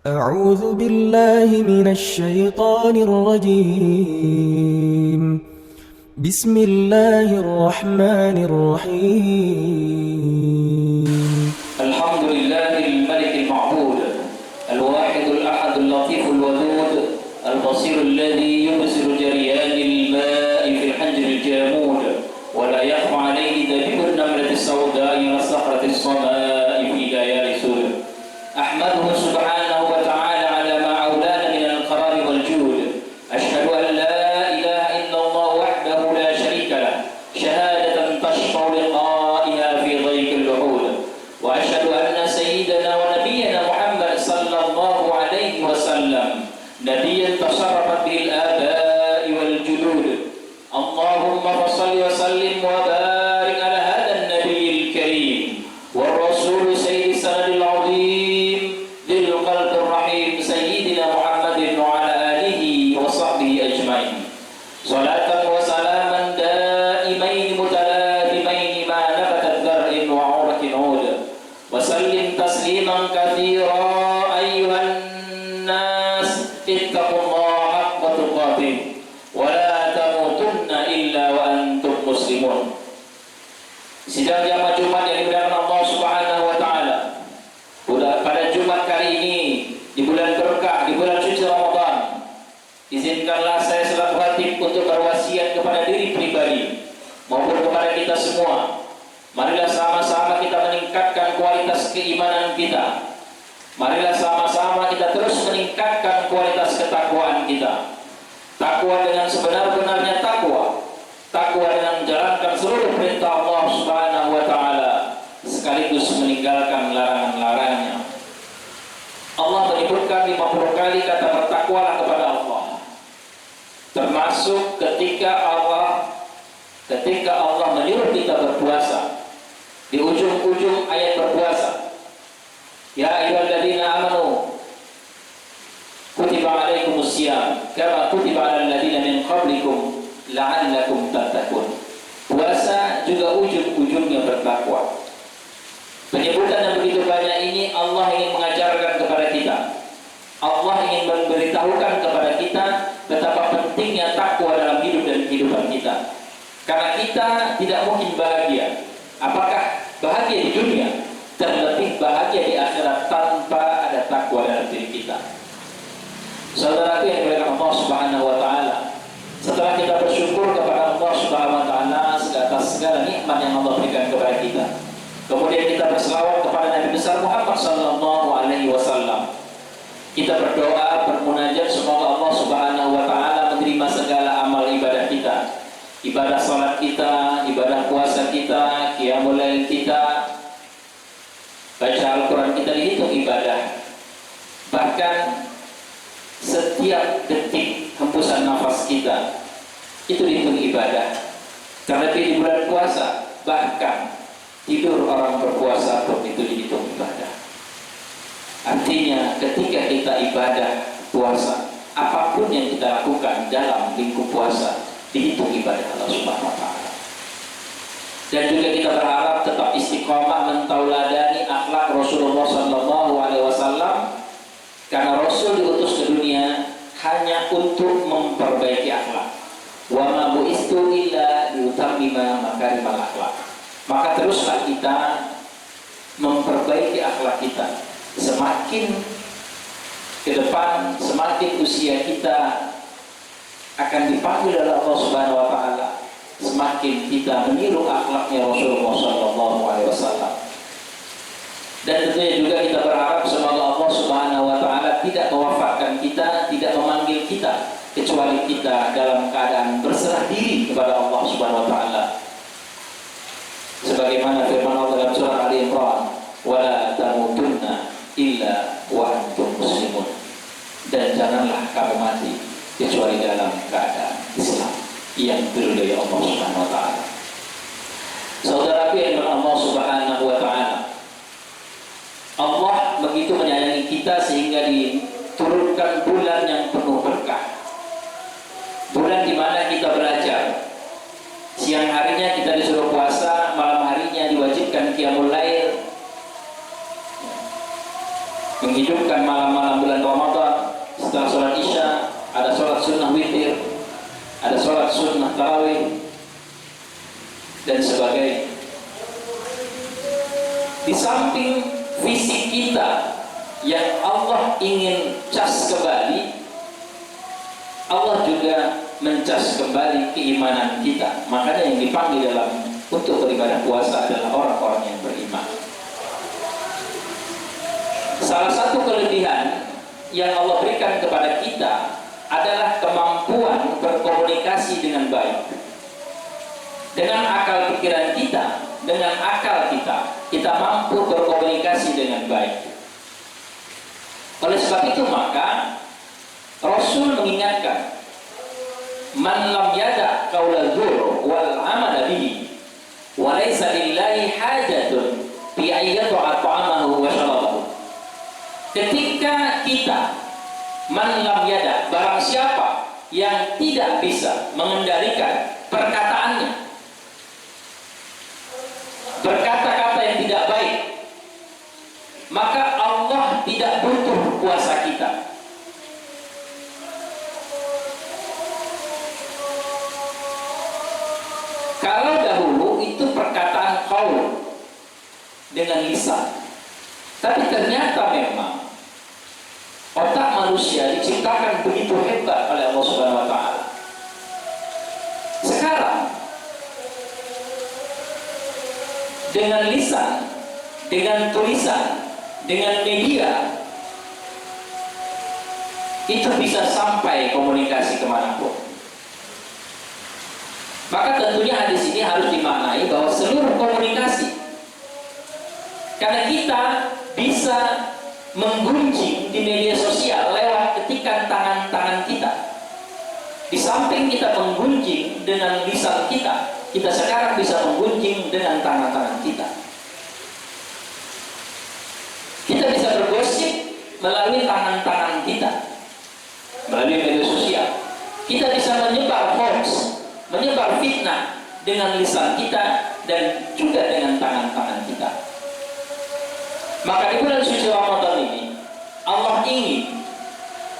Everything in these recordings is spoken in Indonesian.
أعوذ بالله من الشيطان الرجيم. بسم الله الرحمن الرحيم. الحمد لله الملك المعبود الواحد الأحد اللطيف الودود البصير الذي يبصر جريان الماء في الحنجر الجامود ولا يخفى عليه دبيب النملة السوداء على الصخرة الصماء في ليالي سود. أحمده سبحانه وتعالى على ما أولانا من القرار والجود. أشهد أن لا إله إلا الله وحده لا شريك له شهادة تشفع لقائها في ضيق اللحود. وأشهد أن سيدنا ونبينا محمد صلى الله عليه وسلم نبيا تشرفت به الآباء والجدود. اللهم صل وسلم وبارك على هذا النبي الكريم والرسول سيد السند العظيم ذي القلب الرحيم سيدنا محمد وعلى آله وصحبه أجمعين. صلاة وسلاما دائمين متلازمين ما نبتت ذرع وعورة عود. وسلم تسليما كثيرا أيها الناس اتقوا الله حق تقاته ولا تموتن إلا وأنتم مسلمون. Sidang jamaah Jumat yang dimuliakan Allah Subhanahu wa taala. Pada Jumat kali ini di bulan berkah, di bulan suci Ramadan, izinkanlah saya selaku khatib untuk berwasiat kepada diri pribadi maupun kepada kita semua. Marilah sama-sama kita meningkatkan kualitas keimanan kita. Marilah sama-sama kita terus meningkatkan kualitas ketakwaan kita. Takwa dengan sebenar-benarnya takwa. Takwa dengan menjalankan seluruh perintah Allah Subhanahu wa taala sekaligus meninggalkan larangan-larangannya. Allah menyebutkan 50 kali kata bertakwalah kepada Allah. Termasuk ketika Allah menyuruh kita berpuasa. Di ujung-ujung ayat berpuasa, ya ayyuhalladzina amanu kutiba alaikumusiyam kama kutiba alal ladzina min qablikum la'allakum tattaqun. Puasa juga ujung-ujungnya bertakwa. Penyebutan yang begitu banyak ini Allah ingin mengajarkan kepada kita. Allah ingin memberitahukan kepada kita betapa pentingnya takwa dalam hidup dan kehidupan kita. Karena kita tidak mungkin bahagia. Apakah bahagia di dunia, terlebih bahagia di akhirat tanpa ada takwa dalam diri kita. Saudaraku yang dimuliakan Allah Subhanahu wa taala, setelah kita bersyukur kepada Allah Subhanahu wa taala atas segala nikmat yang Allah berikan kepada kita, kemudian kita berselawat kepada Nabi besar Muhammad sallallahu alaihi wasallam. Kita berdoa, bermunajat semoga Allah Subhanahu wa taala menerima segala amal ibadah kita. Ibadah salat kita, ibadah puasa kita, qiyamul lail kita, baca Al-Quran kita, dihitung ibadah. Bahkan setiap detik hembusan nafas kita itu dihitung ibadah. Terlebih di bulan puasa, bahkan tidur orang berpuasa pun itu dihitung ibadah. Artinya ketika kita ibadah puasa, apapun yang kita lakukan dalam lingkup puasa dihitung ibadah Allah Subhanahu wa taala. Dan juga kita berharap tetap istiqomah mentauladani akhlak Rasulullah sallallahu alaihi wasallam, karena Rasul diutus ke dunia hanya untuk memperbaiki akhlak. Wa ma bu'istu illa liyutammima makarimal akhlak. Maka teruslah kita memperbaiki akhlak kita. Semakin ke depan, semakin usia kita akan dipanggil oleh Allah Subhanahu wa taala, semakin kita meniru akhlaknya Rasulullah sallallahu alaihi wasallam. Dan tentunya juga kita berharap semoga Allah Subhanahu wa taala tidak mewafatkan kita, tidak memanggil kita kecuali kita dalam keadaan berserah diri kepada Allah Subhanahu wa taala. Sebagaimana firman Allah dalam surah Ali Imran, "Wala tamutunna illa wa antum muslimun." Dan janganlah kamu mati kecuali dalam keadaan Islam yang diridhai Allah Subhanahu wa taala. Saudaraku yang Allah Subhanahu wa taala, Allah begitu menyayangi kita sehingga diturunkan bulan yang penuh berkah. Bulan di mana kita belajar. Siang harinya kita disuruh puasa, malam harinya diwajibkan qiyamul lail. menghidupkan malam-malam bulan Ramadan. Setelah sholat Isya ada sholat sunnah witir, ada sholat sunnah tarawih dan sebagainya. Di samping visi kita yang Allah ingin cas kembali, Allah juga mencas kembali keimanan kita. Makanya yang dipanggil untuk beribadah puasa adalah orang-orang yang beriman. Salah satu kelebihan yang Allah berikan kepada kita adalah kemampuan berkomunikasi dengan baik. Dengan akal pikiran kita, dengan akal kita mampu berkomunikasi dengan baik. Oleh sebab itu maka Rasul mengingatkan, man lam yada qaula dzur wal amala bihi wa laysa lillahi hajatun fi ayyati at'amahu wa syarabahu. Ketika kita man lam yada, barang siapa yang tidak bisa mengendalikan perkataannya, berkata-kata yang tidak baik, maka Allah tidak butuh puasa kita. Kalau dahulu itu perkataan qaul dengan lisan, tapi ternyata memang otak manusia diciptakan begitu hebat oleh Allah Subhanahu wa taala. Sekarang dengan lisan, dengan tulisan, dengan media itu bisa sampai komunikasi kemanapun. Maka tentunya hadis ini harus dimaknai bahwa seluruh komunikasi, karena kita bisa menggunjing di media sosial lewat ketikan tangan-tangan kita. Di samping kita menggunjing dengan lisan kita, kita sekarang bisa menggunjing dengan tangan-tangan kita. Kita bisa bergosip melalui tangan-tangan kita, melalui media sosial. Kita bisa menyebar hoax, menyebar fitnah dengan lisan kita dan juga dengan tangan-tangan kita. Maka di bulan suci Ramadan ini Allah ingin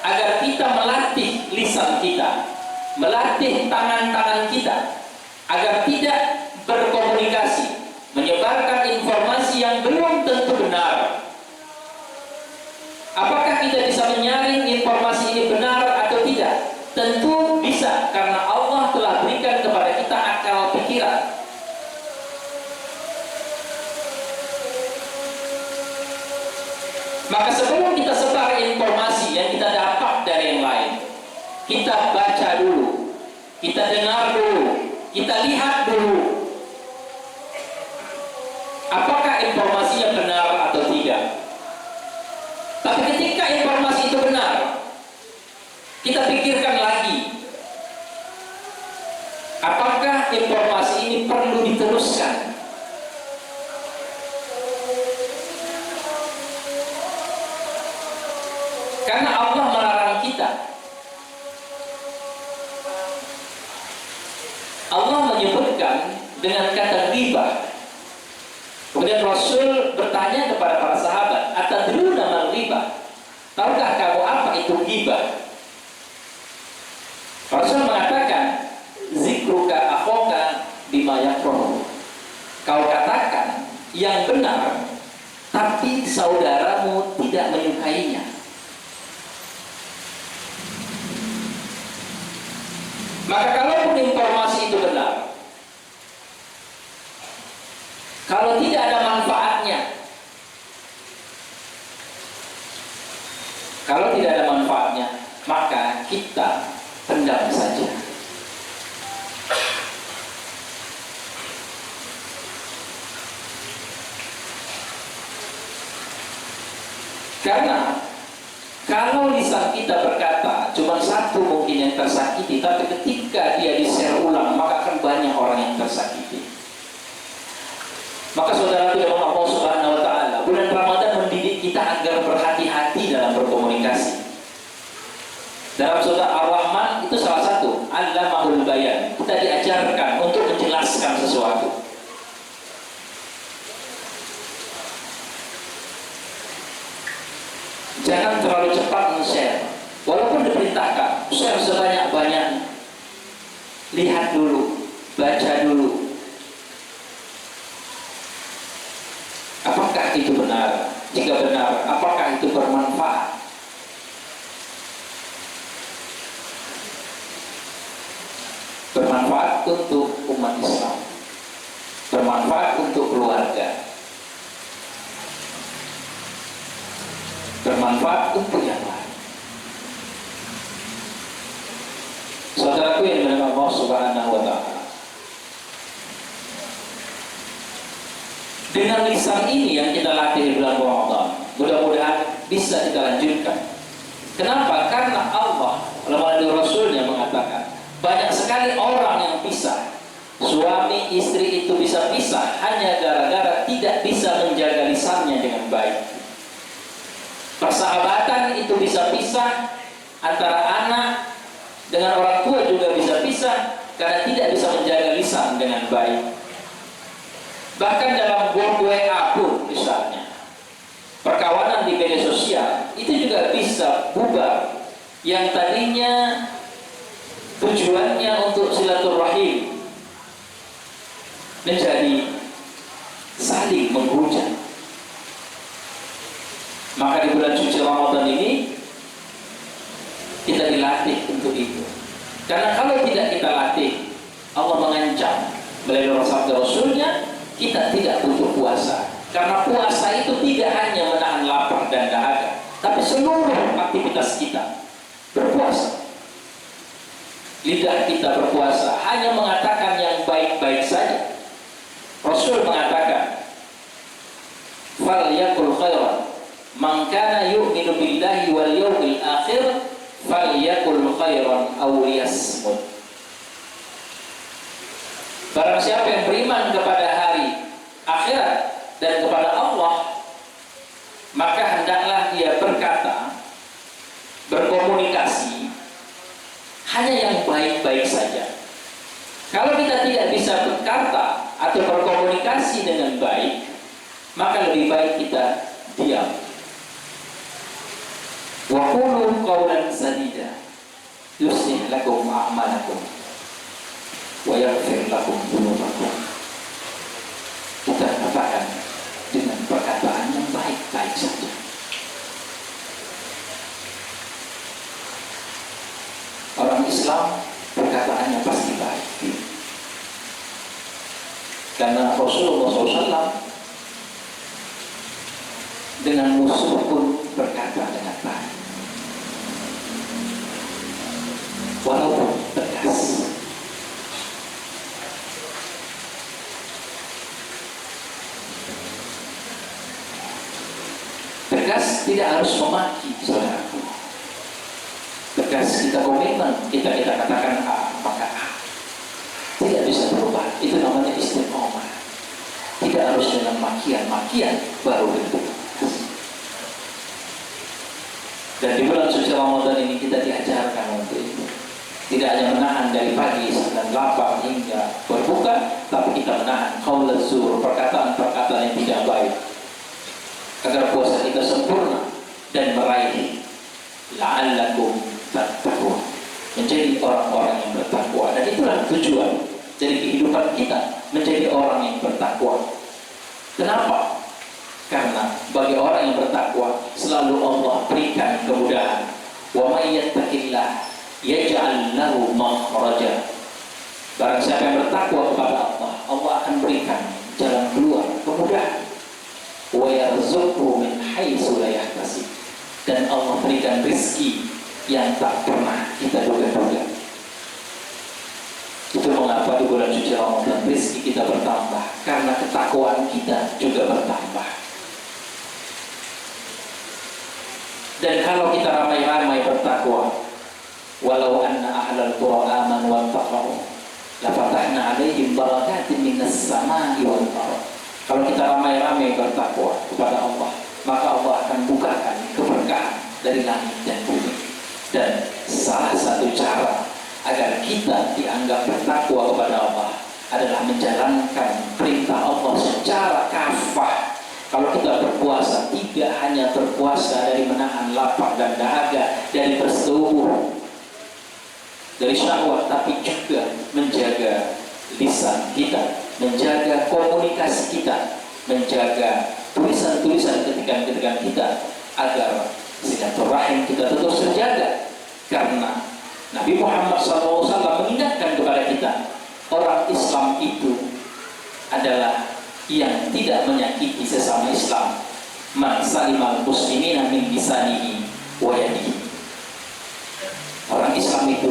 agar kita melatih lisan kita, melatih tangan-tangan kita agar tidak berkomunikasi, menyebarkan informasi yang belum tentu benar. Apakah kita bisa menyaring informasi ini benar atau tidak? Tentu bisa, karena Allah telah berikan kepada kita akal pikiran. Maka sebelum kita sebar informasi yang kita dapat dari yang lain, kita baca dulu, kita dengar dulu, kita lihat dulu apakah informasinya benar atau tidak. Tapi ketika informasi itu benar, kita pikirkan lagi, apakah informasi ini perlu diteruskan? Karena Allah melarang kita. Allah menyebutkan dengan kata ghibah. Kemudian Rasul bertanya kepada para sahabat, atadruna mal ghibah? Tahukah kamu apa itu ghibah? Rasul mengatakan, zikruka akhoka bima yakrahu. Kau katakan yang benar, tapi saudaramu tidak menyukainya. Maka kalaupun informasi itu benar, kalau tidak ada manfaatnya, kalau tidak ada manfaatnya, maka kita pendam saja. Karena kalau lisan kita berkata cuma satu mungkin yang tersakiti, tapi ketika dia di-share ulang maka akan banyak orang yang tersakiti. Maka saudara tidak Allah Subhanahu wa taala, bulan Ramadan mendidik kita agar berhati-hati dalam berkomunikasi. Dalam surah Ar-Rahman itu salah satu, Allamahul Bayan. Kita diajarkan untuk menjelaskan sesuatu. terlalu cepat men-share. Walaupun diperintahkan share sebanyak-banyaknya, lihat dulu, baca dulu, apakah itu benar? Jika benar, apakah itu bermanfaat? Bermanfaat untuk umat Islam, bermanfaat untuk keluarga, bermanfaat untuk yang lain. Saudaraku yang dimuliakan Allah Subhanahu wa Ta'ala, dengan lisan ini yang kita latih di bulan Ramadan, mudah-mudahan bisa kita lanjutkan. Kenapa? Karena Allah melalui Rasulnya mengatakan banyak sekali orang yang pisah, suami istri itu bisa pisah hanya gara-gara tidak bisa menjaga lisannya dengan baik. Persahabatan itu bisa pisah, antara anak dengan orang tua juga bisa pisah karena tidak bisa menjaga lisan dengan baik. Bahkan dalam grup WA pun misalnya, perkawanan di media sosial itu juga bisa bubar. Yang tadinya tujuannya untuk silaturahim menjadi saling menghujat. Maka di bulan suci Ramadan ini kita dilatih untuk itu. Karena kalau tidak kita latih, Allah mengancam melalui sabda Rasulnya, kita tidak butuh puasa. Karena puasa itu tidak hanya menahan lapar dan dahaga, tapi seluruh aktivitas kita berpuasa. Lidah kita berpuasa hanya mengatakan yang baik-baik saja. Rasul mengatakan, "Fal yakul khairan, man kana yu'minu billahi wal yawmil akhir, fal yakul khairan aw liyasmut." Barang siapa yang beriman kepada hari akhirat dan kepada Allah, maka hendaklah dia berkata, berkomunikasi hanya yang baik-baik saja. Kalau kita tidak bisa berkata atau berkomunikasi dengan baik, maka lebih baik kita diam. Wa qulu qawlan sadida yuslih lakum a'malakum wa yaghfir lakum dhunubakum. Kita katakan dengan perkataan yang baik-baik saja. Orang Islam perkataannya pasti baik. Karena Rasulullah SAW dengan musuh pun berkata dengan baik, walaupun tegas. Tegas tidak harus memaki, saudaraku. Tegas kita komitmen, kita katakan A, maka A. Tidak bisa berubah. Itu namanya istiqomah. Tidak harus dengan makian baru bentuk. Dan di bulan suci Ramadan ini kita diajarkan untuk itu. Tidak hanya menahan dari pagi dan lapar hingga berbuka, tapi kita menahan qaul zur, perkataan-perkataan yang tidak baik, agar puasa kita sempurna dan meraih la'allakum tattaqun, menjadi orang-orang yang bertakwa. Dan itulah tujuan dari kehidupan kita, menjadi orang yang bertakwa. Kenapa? Karena bagi orang yang bertakwa selalu Allah berikan kemudahan. Wa may yattaqillah yaj'al lahu makhraja. Barang siapa yang bertakwa kepada Allah, Allah akan berikan jalan keluar, kemudahan. Wa yarzuqhu min haitsu la yahtasib. Dan Allah berikan rezeki yang tak pernah kita duga-duga. Itu mengapa di bulan suci Ramadan rezeki kita bertambah, karena ketakwaan kita juga bertambah. Dan kalau kita ramai-ramai bertakwa, walau anna ahlal qura amanu wattaqu la fatahna 'alaihim barakatin minas sama'i wal ardh. Kalau kita ramai-ramai bertakwa kepada Allah, maka Allah akan bukakan keberkahan dari langit dan bumi. Dan salah satu cara agar kita dianggap bertakwa kepada Allah adalah menjalankan perintah Allah secara kafah. Kalau kita berpuasa, tidak hanya berpuasa dari menahan lapar dan dahaga, dari bersetubuh, dari syahwat, tapi juga menjaga lisan kita, menjaga komunikasi kita, menjaga tulisan-tulisan ketikan-ketikan kita, agar silaturahim kita terus terjaga. Karena Nabi Muhammad SAW mengingatkan kepada kita, orang Islam itu adalah yang tidak menyakiti sesama Islam. Man salimal muslimina min lisanihi wa yadihi. Orang Islam itu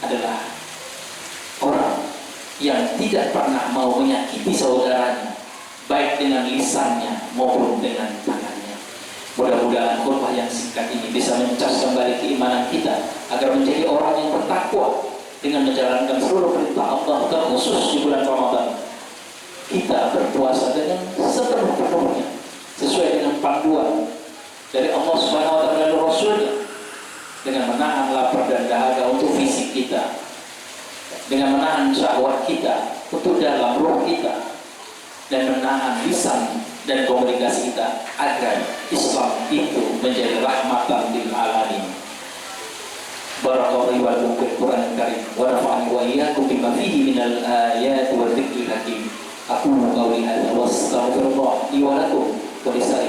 adalah orang yang tidak pernah mau menyakiti saudaranya, baik dengan lisannya maupun dengan tangannya. Mudah-mudahan khutbah yang singkat ini bisa mencas kembali keimanan kita, agar menjadi orang yang bertakwa dengan menjalankan seluruh perintah Allah, terkhusus di bulan Ramadan. Kita berpuasa dengan sepenuh-penuhnya, sesuai dengan panduan dari Allah Subhanahu wa Ta'ala dan Rasulnya, dengan menahan lapar dan dahaga untuk fisik kita, dengan menahan syahwat kita untuk dalam roh kita, dan menahan lisan dan komunikasi kita, agar Islam itu menjadi rahmatan lil alamin. Barakallahu wa lakum fil Qur'anil Karim wa nafa'ani wa iyyakum bima fihi minal ayati wa dzikril hakim. Aku qawli hadza wa astaghfirullah li wa lakum wa lisa'il